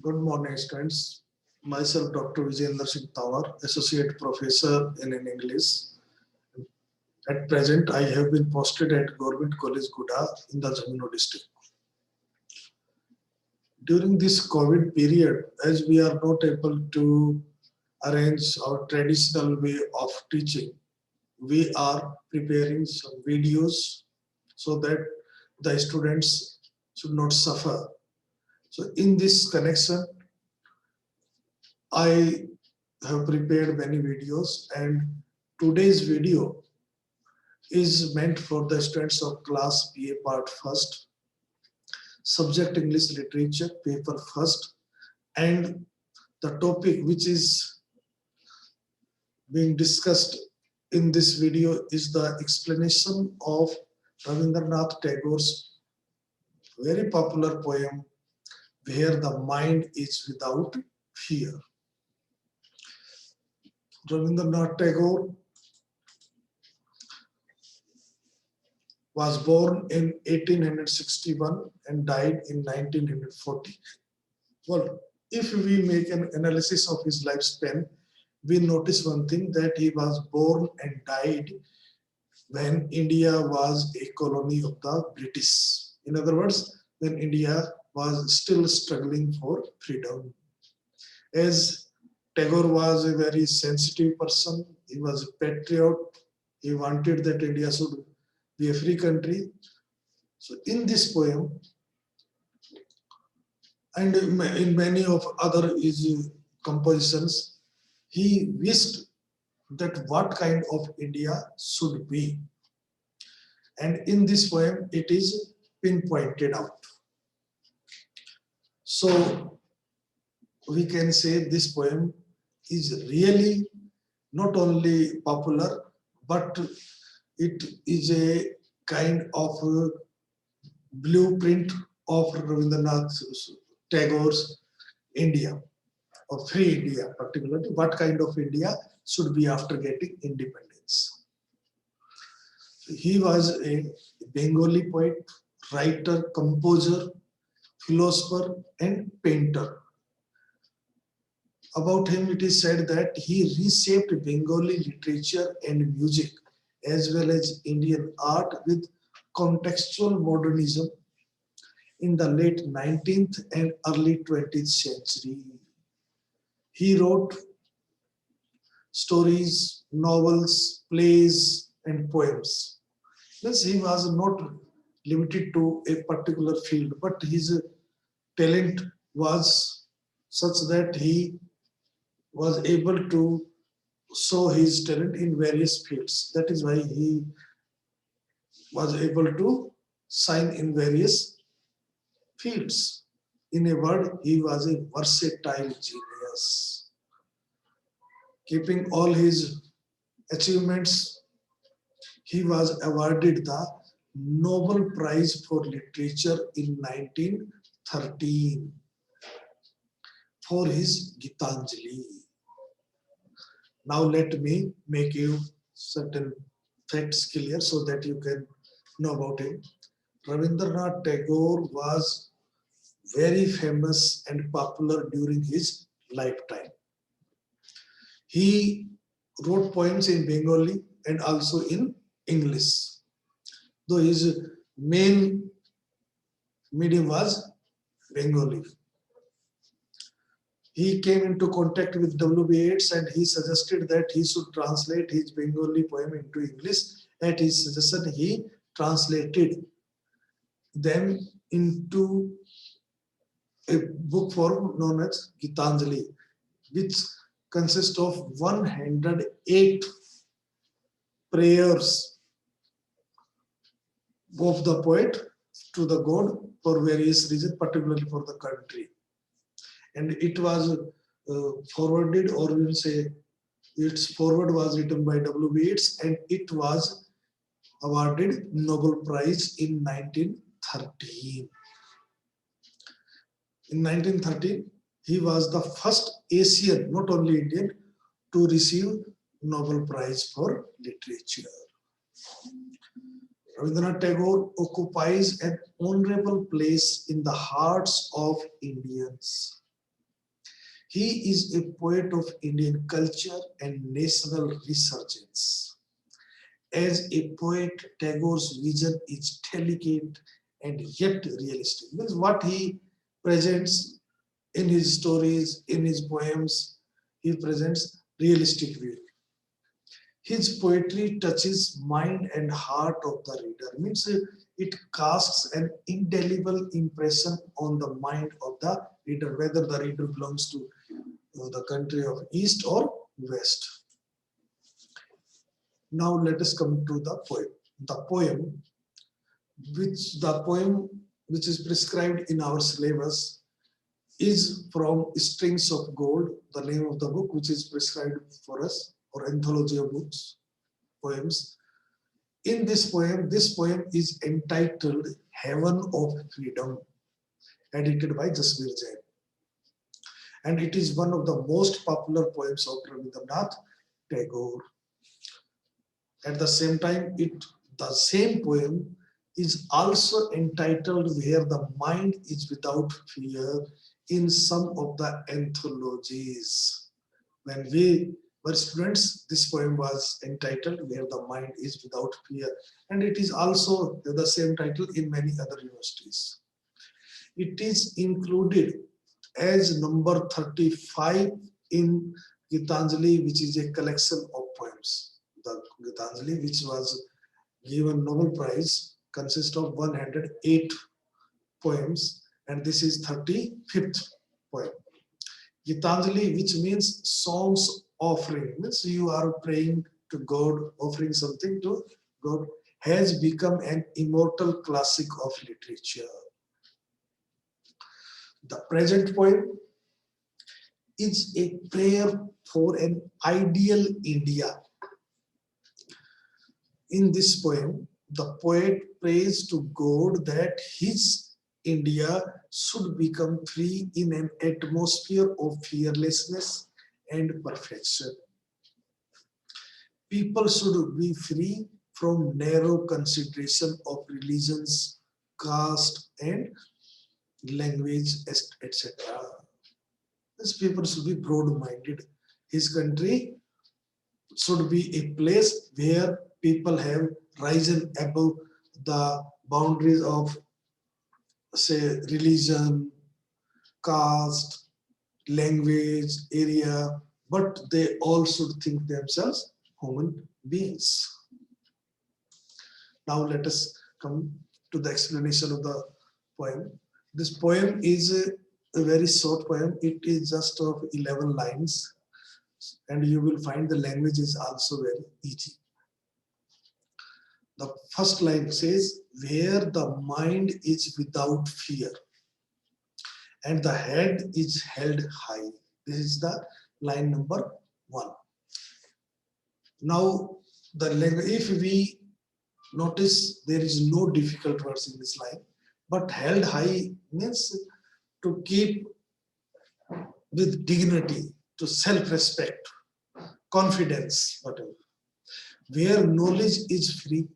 Good morning, students. Myself, Dr. Vijayendra Singh Tawar, Associate Professor in English. At present, I have been posted at Government College Guda in the Jammu district. During this COVID period, as we are not able to arrange our traditional way of teaching, we are preparing some videos so that the students should not suffer. So in this connection, I have prepared many videos, and today's video is meant for the students of class BA part first, subject English literature paper first, and the topic which is being discussed in this video is the explanation of Rabindranath Tagore's very popular poem, Where the Mind is Without Fear. Rabindranath Tagore was born in 1861 and died in 1940. Well, if we make an analysis of his lifespan, we notice one thing, that he was born and died when India was a colony of the British. In other words, when India was still struggling for freedom. As Tagore was a very sensitive person, he was a patriot, he wanted that India should be a free country. So in this poem, and in many of other his compositions, he wished that what kind of India should be. And in this poem, it is pinpointed out. So we can say this poem is really not only popular, but it is a kind of blueprint of Rabindranath Tagore's India, or free India particularly, what kind of India should be after getting independence. He was a Bengali poet, writer, composer, philosopher, and painter. About him, it is said that he reshaped Bengali literature and music as well as Indian art with contextual modernism in the late 19th and early 20th century. He wrote stories, novels, plays, and poems. Thus, he was not limited to a particular field, but his talent was such that he was able to show his talent in various fields. That is why he was able to shine in various fields. In a word, he was a versatile genius. Keeping all his achievements, he was awarded the Nobel Prize for Literature in 1913 for his Gitanjali. Now let me make you certain facts clear so that you can know about him. Rabindranath Tagore was very famous and popular during his lifetime. He wrote poems in Bengali and also in English, though his main medium was Bengali. He came into contact with W.B. Yeats and he suggested that he should translate his Bengali poem into English. At his suggestion, he translated them into a book form known as Gitanjali, which consists of 108 prayers of the poet to the god for various reasons, particularly for the country. And it was forwarded, or we will say its forward was written by W.B. Yeats, and it was awarded Nobel Prize in 1913. In 1913, he was the first Asian, not only Indian, to receive Nobel Prize for Literature. Rabindranath Tagore occupies an honorable place in the hearts of Indians. He is a poet of Indian culture and national resurgence. As a poet, Tagore's vision is delicate and yet realistic. Means what he presents in his stories, in his poems, he presents realistic view. His poetry touches mind and heart of the reader. Means it casts an indelible impression on the mind of the reader, whether the reader belongs to the country of East or West. Now let us come to the poem. The poem which is prescribed in our syllabus is from Strings of Gold, the name of the book which is prescribed for us, or anthology of books, poems. In this poem is entitled Heaven of Freedom, edited by Jasbir Jain. And it is one of the most popular poems of Rabindranath Tagore. At the same time, the same poem is also entitled Where the Mind is Without Fear in some of the anthologies. When we were students, this poem was entitled Where the Mind is Without Fear, and it is also the same title in many other universities. It is included as number 35 in Gitanjali, which is a collection of poems. The Gitanjali, which was given Nobel Prize, consists of 108 poems, and this is 35th poem. Gitanjali, which means songs offering, means you are praying to God, offering something to God, has become an immortal classic of literature. The present poem is a prayer for an ideal India. In this poem, the poet prays to God that his India should become free in an atmosphere of fearlessness and perfection. People should be free from narrow consideration of religions, caste, and language, etc. These people should be broad-minded. His country should be a place where people have risen above the boundaries of, say, religion, caste, language, area, but they all should think themselves human beings. Now let us come to the explanation of the poem. This poem is a very short poem. It is just of 11 lines, and you will find the language is also very easy. The first line says, where the mind is without fear and the head is held high. This is the line number 1. Now, the language, if we notice, there is no difficult words in this line, but held high means to keep with dignity, to self-respect, confidence, whatever. Where knowledge is free.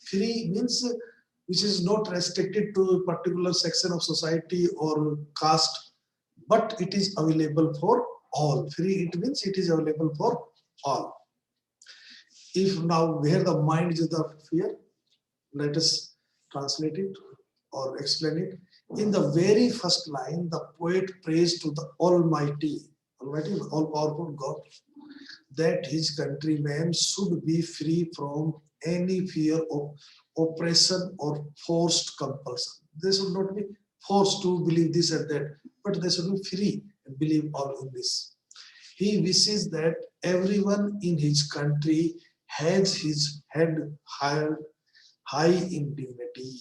Free means which is not restricted to a particular section of society or caste, but it is available for all. Free, it means it is available for all. If now where the mind is without fear, let us translate it or explain it. In the very first line, the poet prays to the Almighty, all-powerful God, that his countrymen should be free from any fear of oppression or forced compulsion. They should not be forced to believe this and that, but they should be free and believe all in this. He wishes that everyone in his country has his head high in dignity.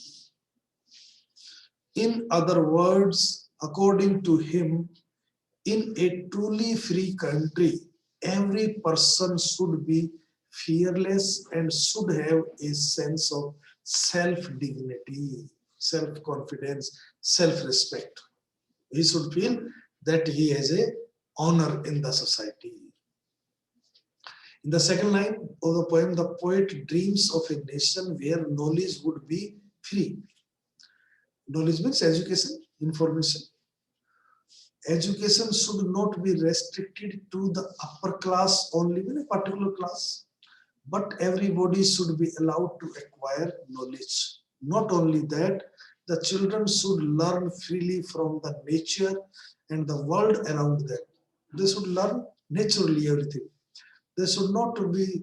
In other words, according to him, in a truly free country, every person should be fearless and should have a sense of self-dignity, self-confidence, self-respect. He should feel that he has a honor in the society. In the second line of the poem, the poet dreams of a nation where knowledge would be free. Knowledge means education, information. Education should not be restricted to the upper class only in a particular class, but everybody should be allowed to acquire knowledge. Not only that, the children should learn freely from the nature and the world around them. They should learn naturally everything. They should not be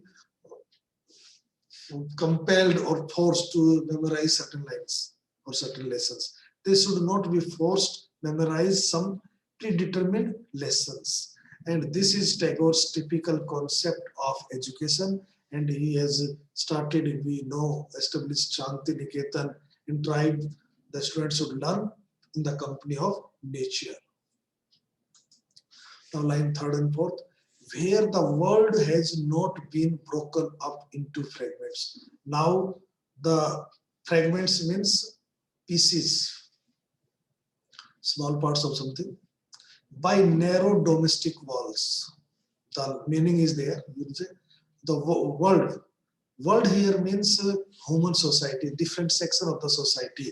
compelled or forced to memorize certain lines or certain lessons. They should not be forced memorize some predetermined lessons. And this is Tagore's typical concept of education. And he has started, we know, established Shanti Niketan in tribe. The students should learn in the company of nature. Now, line third and fourth, where the world has not been broken up into fragments. Now, the fragments means pieces, small parts of something, by narrow domestic walls. The meaning is there. You can say the world. World here means human society, different section of the society,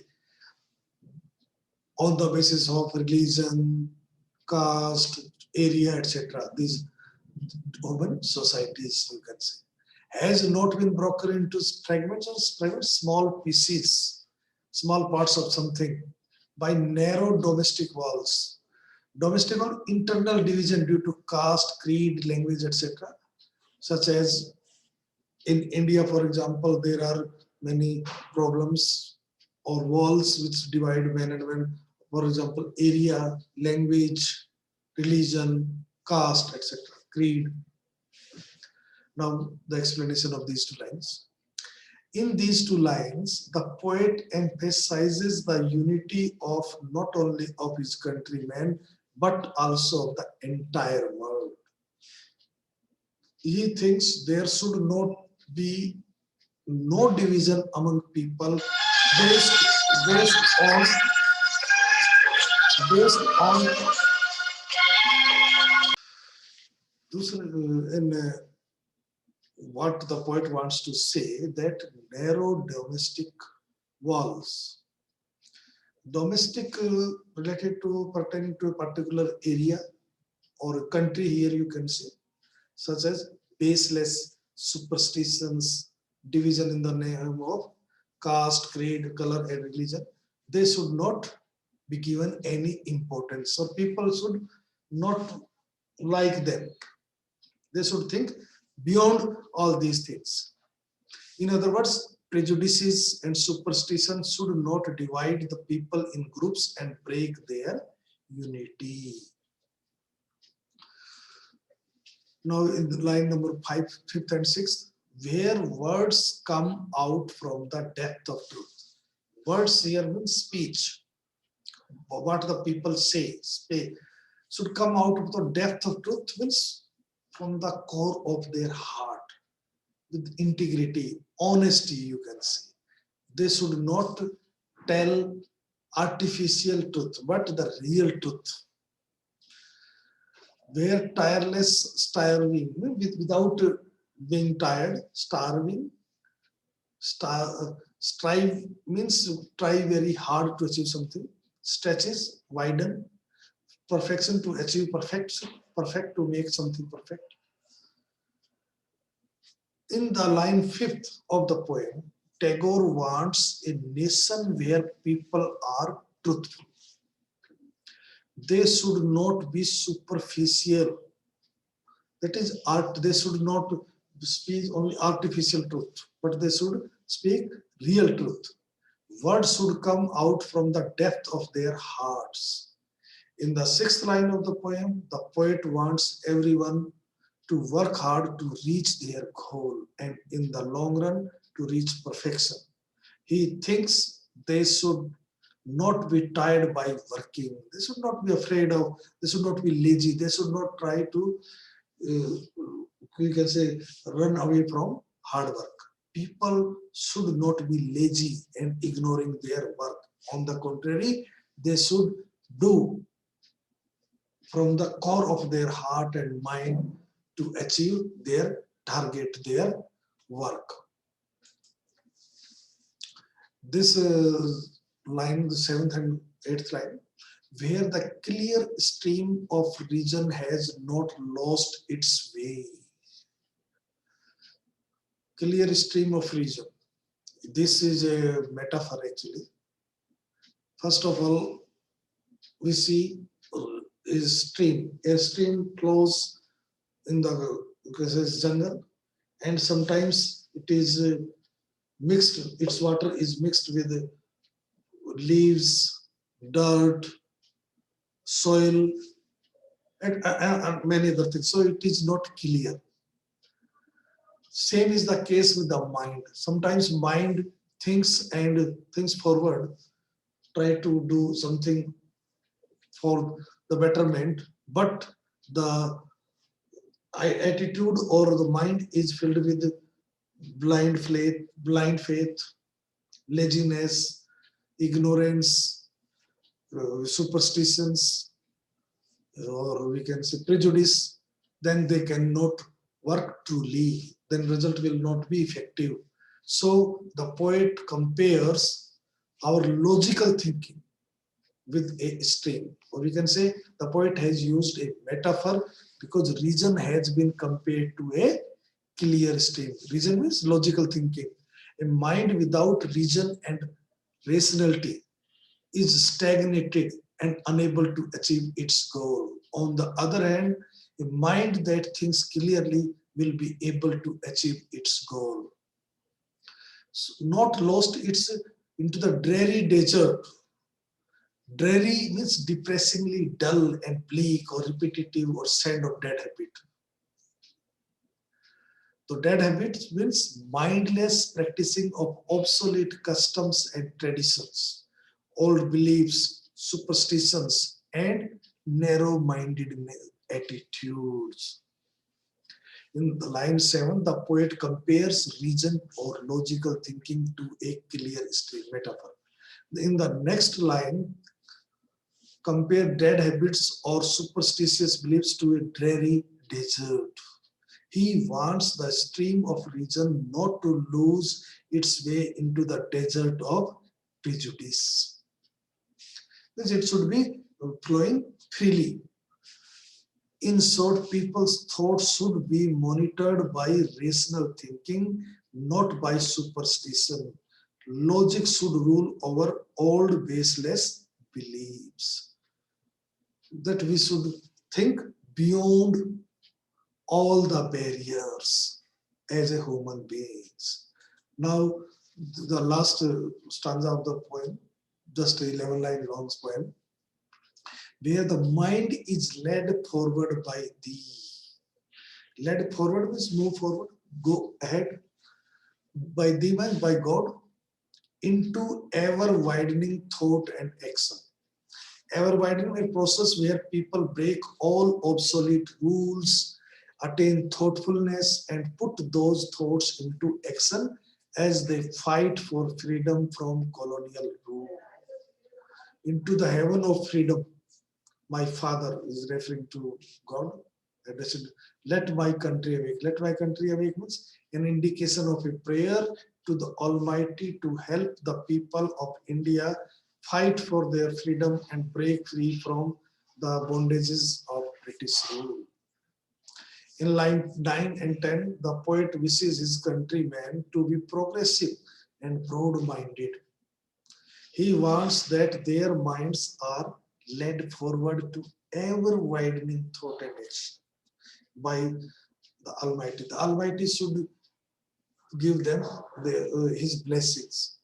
on the basis of religion, caste, area, etc. These human societies, you can say, has not been broken into fragments or fragments, small pieces, small parts of something by narrow domestic walls. Domestic or internal division due to caste, creed, language, etc. Such as in India, for example, there are many problems or walls which divide men and women. For example, area, language, religion, caste, etc., creed. Now, the explanation of these two lines. In these two lines, the poet emphasizes the unity of not only of his countrymen, but also of the entire world. He thinks there should not be no division among people based, based on based on what the poet wants to say, that narrow domestic walls. Domestic related to pertaining to a particular area or a country, here you can say, such as baseless superstitions, division in the name of caste, creed, color, and religion. They should not be given any importance. So people should not like them. They should think beyond all these things. In other words, prejudices and superstitions should not divide the people in groups and break their unity. Now, in the line number 5, 5th and 6th, where words come out from the depth of truth. Words here means speech. What the people say, should come out of the depth of truth, means from the core of their heart, with integrity, honesty, you can say. They should not tell artificial truth, but the real truth. Where tireless starving, without being tired, starving, strive means try very hard to achieve something, stretches, widen, perfection to achieve perfection, perfect to make something perfect. In the line 5th of the poem, Tagore wants a nation where people are truthful. They should not be superficial. That is art. They should not speak only artificial truth, but they should speak real truth. Words should come out from the depth of their hearts. In the 6th line of the poem, the poet wants everyone to work hard to reach their goal and in the long run to reach perfection. He thinks they should not be tired by working. They should not be afraid of, they should not be lazy. They should not try to, you can say, run away from hard work. People should not be lazy and ignoring their work. On the contrary, they should do from the core of their heart and mind to achieve their target, their work. This line, the 7th and 8th line, where the clear stream of reason has not lost its way. Clear stream of reason. This is a metaphor actually. First of all, we see is stream. A stream flows in the jungle, and sometimes it is mixed. Its water is mixed with leaves, dirt, soil, and many other things. So it is not clear. Same is the case with the mind. Sometimes mind thinks and thinks forward, try to do something for the betterment, but the attitude or the mind is filled with blind faith, laziness, ignorance, superstitions, or we can say prejudice. Then they cannot work truly. Then result will not be effective. So the poet compares our logical thinking with a stream, or we can say the poet has used a metaphor because reason has been compared to a clear stream. Reason means logical thinking. A mind without reason and rationality is stagnated and unable to achieve its goal. On the other hand, a mind that thinks clearly will be able to achieve its goal. So not lost its into the dreary desert. Dreary means depressingly dull and bleak or repetitive or sad of dead habit. So dead habits means mindless practicing of obsolete customs and traditions, old beliefs, superstitions, and narrow-minded attitudes. In the line 7, the poet compares reason or logical thinking to a clear stream metaphor. In the next line, compare dead habits or superstitious beliefs to a dreary desert. He wants the stream of reason not to lose its way into the desert of prejudice. It should be flowing freely. In short, people's thoughts should be monitored by rational thinking, not by superstition. Logic should rule over old baseless beliefs. That we should think beyond all the barriers as a human beings. Now, the last stanza of the poem, just 11 line long poem, where the mind is led forward by thee. Led forward means move forward, go ahead. By thee means by God, into ever widening thought and action. Ever widening a process where people break all obsolete rules, attain thoughtfulness, and put those thoughts into action as they fight for freedom from colonial rule. Into the heaven of freedom, my father is referring to God. And I said, let my country awake. Let my country awake means an indication of a prayer to the Almighty to help the people of India fight for their freedom and break free from the bondages of British rule. In line 9 and 10, the poet wishes his countrymen to be progressive and broad-minded. He wants that their minds are led forward to ever-widening thought and action by the Almighty. The Almighty should give them his blessings.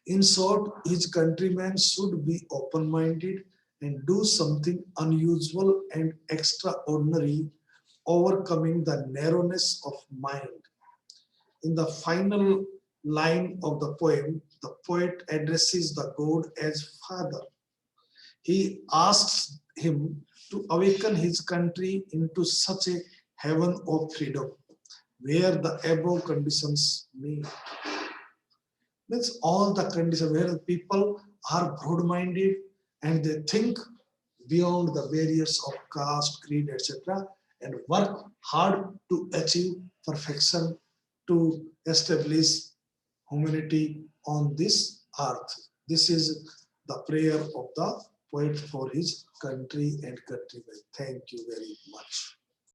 In short, his countrymen should be open-minded and do something unusual and extraordinary, overcoming the narrowness of mind. In the final line of the poem, the poet addresses the God as Father. He asks him to awaken his country into such a heaven of freedom, where the above conditions meet. Means all the conditions where the people are broad-minded and they think beyond the barriers of caste, creed, etc., and work hard to achieve perfection, to establish humanity on this earth. This is the prayer of the poet for his country and countrymen. Thank you very much.